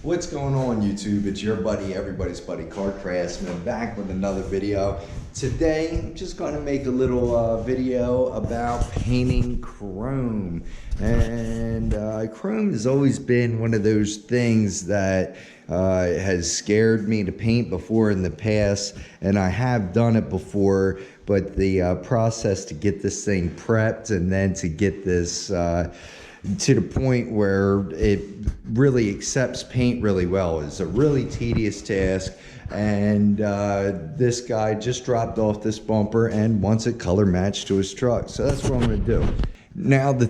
What's going on, YouTube? It's your buddy, everybody's buddy, Car Craftsman, back with another video. Today, I'm just going to make a little video about painting chrome. And chrome has always been one of those things that has scared me to paint before in the past, and I have done it before, but the process to get this thing prepped and then to get this to the point where it really accepts paint really well is a really tedious task. And this guy just dropped off this bumper and wants it color matched to his truck, so that's what I'm going to do. Now the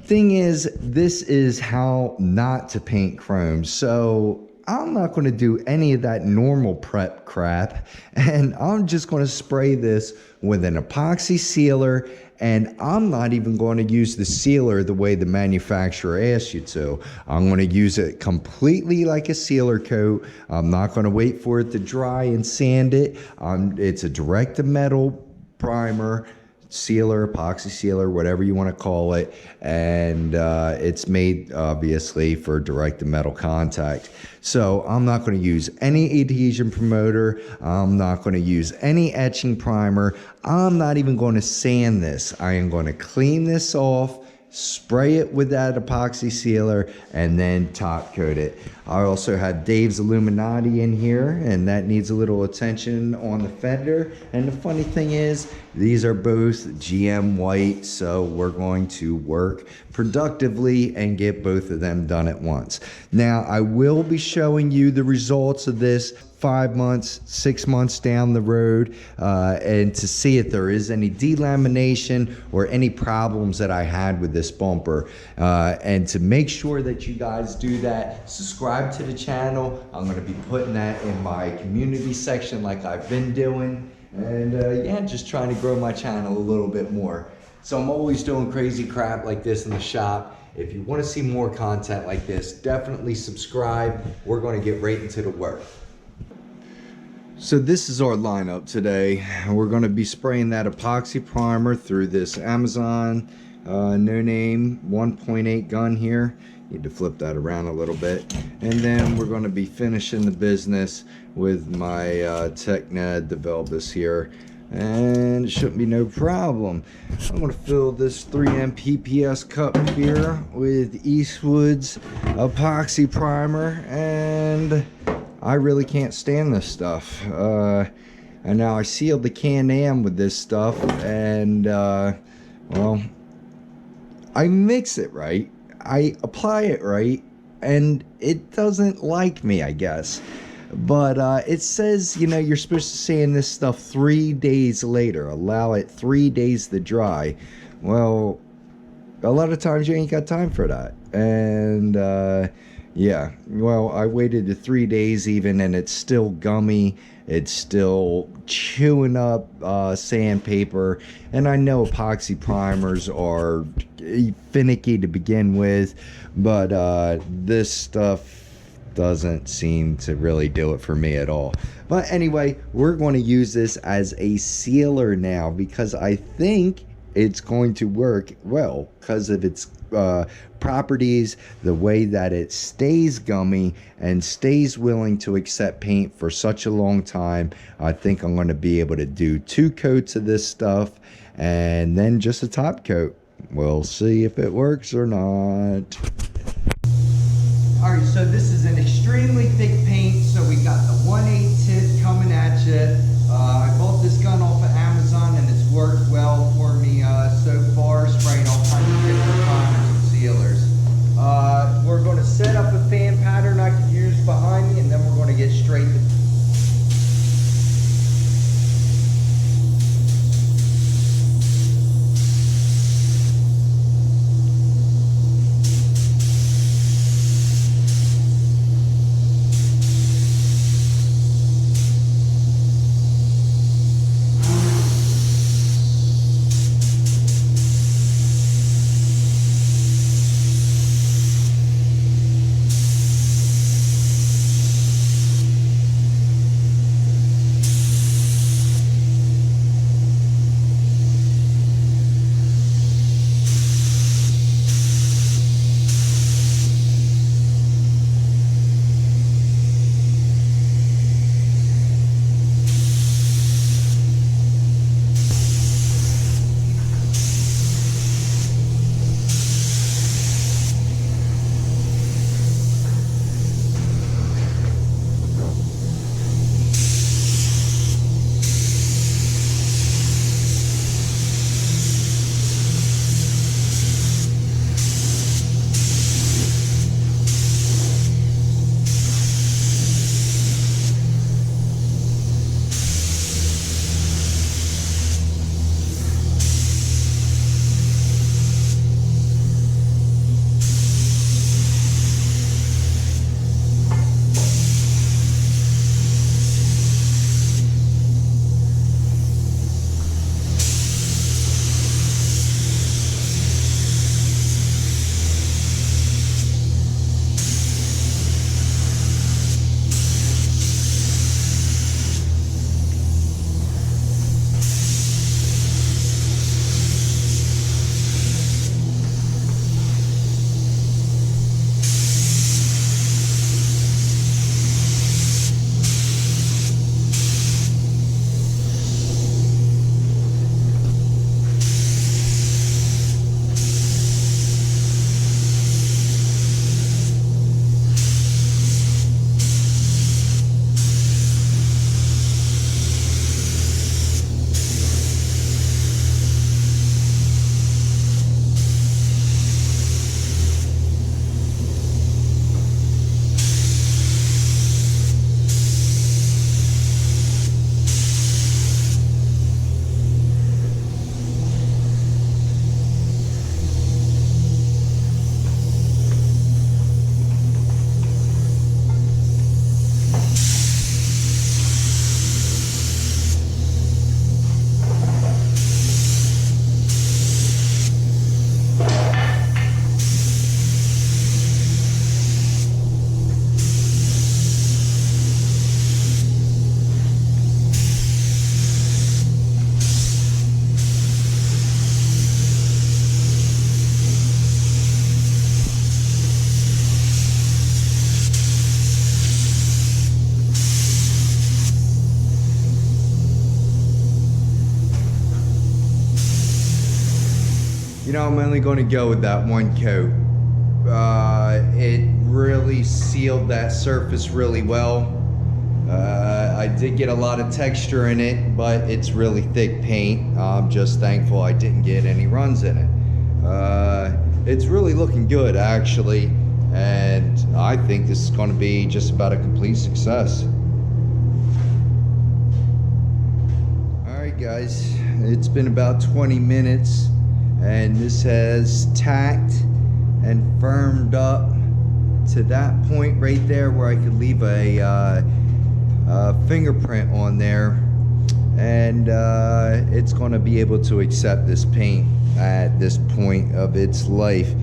thing is, this is how not to paint chrome, so I'm not going to do any of that normal prep crap, and I'm just going to spray this with an epoxy sealer. And I'm not even going to use the sealer the way the manufacturer asks you to. I'm going to use it completely like a sealer coat. I'm not going to wait for it to dry and sand it. It's a direct-to-metal primer, sealer, epoxy sealer, whatever you want to call it, and it's made obviously for direct to metal contact. So I'm not going to use any adhesion promoter. I'm not going to use any etching primer. I'm not even going to sand this. I am going to clean this off, spray it with that epoxy sealer, and then top coat it. I also have Dave's Illuminati in here, and that needs a little attention on the fender. And the funny thing is, these are both GM white, so we're going to work productively and get both of them done at once. Now, I will be showing you the results of this 5 months, 6 months down the road, and to see if there is any delamination or any problems that I had with this bumper. And to make sure that you guys do that, subscribe to the channel. I'm going to be putting that in my community section like I've been doing. And yeah, just trying to grow my channel a little bit more. So I'm always doing crazy crap like this in the shop. If you want to see more content like this, definitely subscribe. We're going to get right into the work. So this is our lineup today. We're going to be spraying that epoxy primer through this Amazon no name 1.8 gun here. Need to flip that around a little bit. And then we're going to be finishing the business with my Techna Developus here. And it shouldn't be no problem. I'm going to fill this 3M PPS cup here with Eastwood's epoxy primer, and I really can't stand this stuff. And now I sealed the Can-Am with this stuff, and well, I mix it right, I apply it right, and it doesn't like me, I guess. But it says, you know, you're supposed to sand this stuff 3 days later. Allow it 3 days to dry. Well, a lot of times you ain't got time for that. And yeah, well, I waited the 3 days even, and it's still gummy. It's still chewing up sandpaper. And I know epoxy primers are finicky to begin with, but this stuff doesn't seem to really do it for me at all. But anyway, we're going to use this as a sealer now, because I think it's going to work well because of its properties, the way that it stays gummy and stays willing to accept paint for such a long time. I think I'm going to be able to do 2 coats of this stuff and then just a top coat. We'll see if it works or not. Alright, so this is an extremely thick paint, so we got the 1/8 tip coming at you. I bought this gun off of Amazon, and it's worked well for me so far, spraying all kinds of different primers and sealers. We're going to set up a fan pattern I can use behind me, and then we're going to get straight to You know, I'm only going to go with that one coat. It really sealed that surface really well. I did get a lot of texture in it, but it's really thick paint. I'm just thankful I didn't get any runs in it. It's really looking good, actually, and I think this is going to be just about a complete success. Alright guys, it's been about 20 minutes and this has tacked and firmed up to that point right there where I could leave a fingerprint on there, and it's going to be able to accept this paint at this point of its life.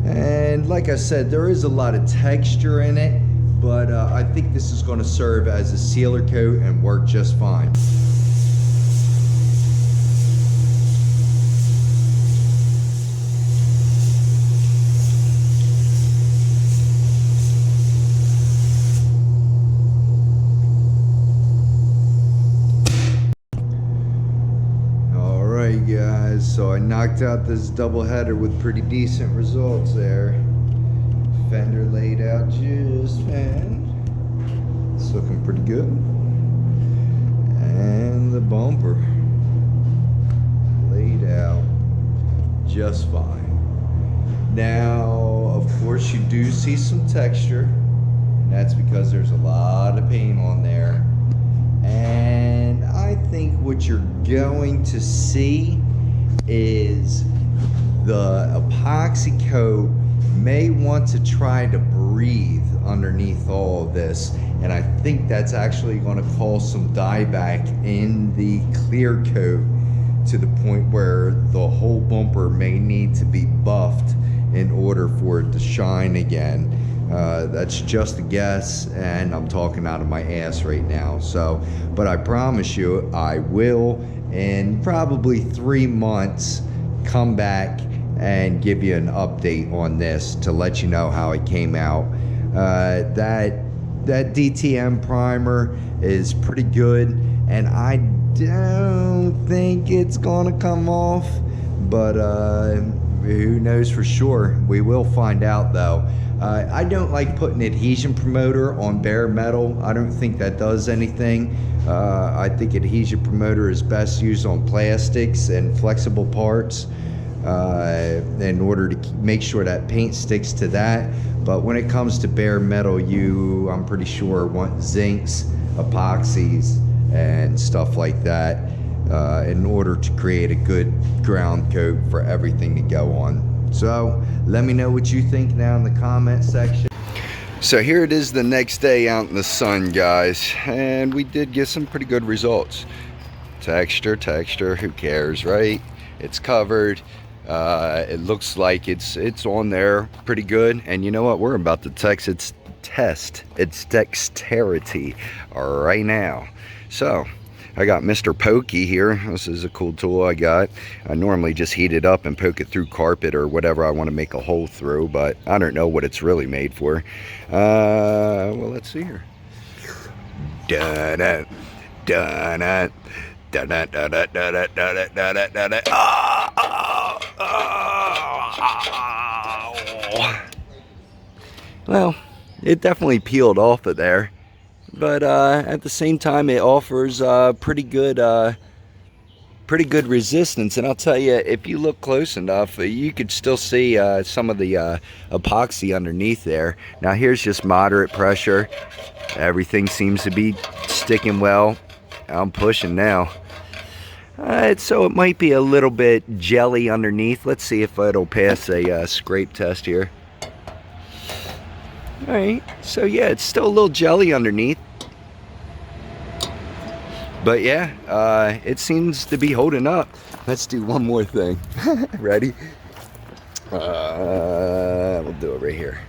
And like I said, there is a lot of texture in it, but I think this is going to serve as a sealer coat and work just fine. Guys, so I knocked out this double header with pretty decent results there. Fender laid out just fine. It's looking pretty good. And the bumper laid out just fine. Now, of course, you do see some texture. That's because there's a lot of paint on there. And I think what you're going to see is the epoxy coat may want to try to breathe underneath all of this, and I think that's actually going to cause some dieback in the clear coat to the point where the whole bumper may need to be buffed in order for it to shine again. That's just a guess, and I'm talking out of my ass right now. So, but I promise you, I will in probably 3 months come back and give you an update on this to let you know how it came out. That DTM primer is pretty good, and I don't think it's gonna come off, but who knows for sure. We will find out though. I don't like putting adhesion promoter on bare metal. I don't think that does anything. I think adhesion promoter is best used on plastics and flexible parts in order to make sure that paint sticks to that. But when it comes to bare metal, I'm pretty sure, want zincs, epoxies, and stuff like that in order to create a good ground coat for everything to go on. So let me know what you think down in the comment section. So here it is the next day out in the sun, guys, and we did get some pretty good results. Texture, who cares, right? It's covered. It looks like it's on there pretty good, and you know what, we're about to test its dexterity right now. So I got Mr. Pokey here. This is a cool tool I got. I normally just heat it up and poke it through carpet or whatever I want to make a hole through, but I don't know what it's really made for. Well, let's see here. Da-da, da-da, da-da, da-da, da-da, da-da, da-da, da-da. Well, it definitely peeled off of there. But at the same time, it offers pretty good resistance. And I'll tell you, if you look close enough, you could still see some of the epoxy underneath there. Now here's just moderate pressure. Everything seems to be sticking well. I'm pushing now. So it might be a little bit jelly underneath. Let's see if it'll pass a scrape test here. Alright, so yeah, it's still a little jelly underneath. But yeah, it seems to be holding up. Let's do one more thing. Ready? We'll do it right here.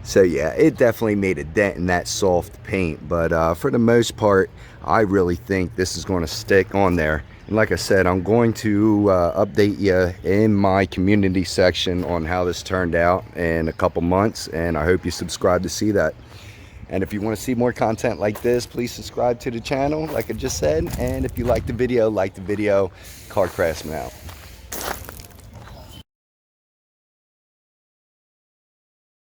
So yeah, it definitely made a dent in that soft paint. But for the most part, I really think this is going to stick on there. And like I said, I'm going to update you in my community section on how this turned out in a couple months, and I hope you subscribe to see that. And if you want to see more content like this, please subscribe to the channel, like I just said. And if you like the video, Car Craftsman out.